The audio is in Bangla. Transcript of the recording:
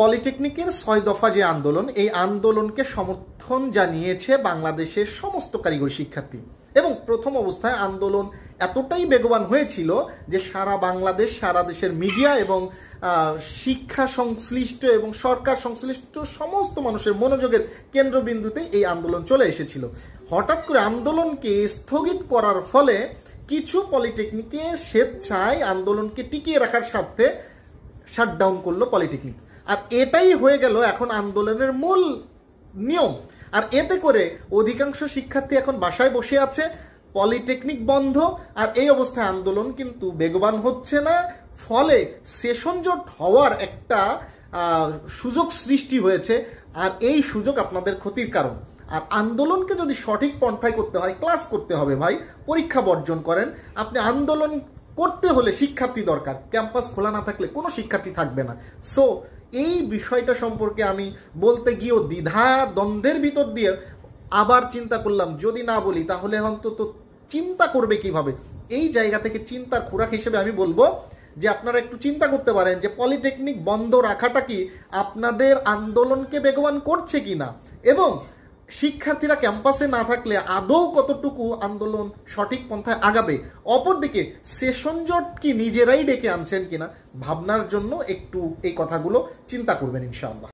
পলিটেকনিকের ৬ দফা যে আন্দোলন, এই আন্দোলনকে সমর্থন জানিয়েছে বাংলাদেশের সমস্ত কারিগরি শিক্ষার্থী। এবং প্রথম অবস্থায় আন্দোলন এতটাই বেগবান হয়েছিল যে সারা বাংলাদেশ, সারা দেশের মিডিয়া এবং শিক্ষা সংশ্লিষ্ট এবং সরকার সংশ্লিষ্ট সমস্ত মানুষের মনোযোগের কেন্দ্রবিন্দুতে এই আন্দোলন চলে এসেছিল। হঠাৎ করে আন্দোলনকে স্থগিত করার ফলে কিছু পলিটেকনিকে স্বেচ্ছায় আন্দোলনকে টিকিয়ে রাখার স্বার্থে শাটডাউন করলো পলিটেকনিক। আর এটাই হয়ে গেল এখন আন্দোলনের মূল নিয়ম। আর এতে করে অধিকাংশ শিক্ষার্থী এখন বাসায় বসে আছে, পলিটেকনিক বন্ধ, আর এই অবস্থায় আন্দোলন কিন্তু বেগবান হচ্ছে না। ফলে সেশন জট হওয়ার একটা সুযোগ সৃষ্টি হয়েছে, আর এই সুযোগ আপনাদের ক্ষতির কারণ। আর আন্দোলনকে যদি সঠিক পন্থায় করতে হয়, ক্লাস করতে হবে ভাই, পরীক্ষা বর্জন করেন। আপনি আন্দোলন করতে হলে শিক্ষার্থী দরকার, ক্যাম্পাস খোলা না থাকলে কোনো শিক্ষার্থী থাকবে না। সো এই বিষয়টা সম্পর্কে আমি বলতে গিয়েও দ্বিধা দ্বন্দ্বের ভিতর দিয়ে আবার চিন্তা করলাম, যদি না বলি তাহলে অন্তত চিন্তা করবে কিভাবে। এই জায়গা থেকে চিন্তার খোরাক হিসেবে আমি বলবো যে আপনারা একটু চিন্তা করতে পারেন যে পলিটেকনিক বন্ধ রাখাটা কি আপনাদের আন্দোলনকে বেগবান করছে কিনা, এবং শিক্ষার্থীরা ক্যাম্পাসে না থাকলে আদৌ কতটুকু আন্দোলন সঠিক পন্থায় আগাবে। অপরদিকে সেশন জট কি নিজেরাই ডেকে আনছেন কিনা ভাবনার জন্য একটু এই কথাগুলো চিন্তা করবেন ইনশাআল্লাহ।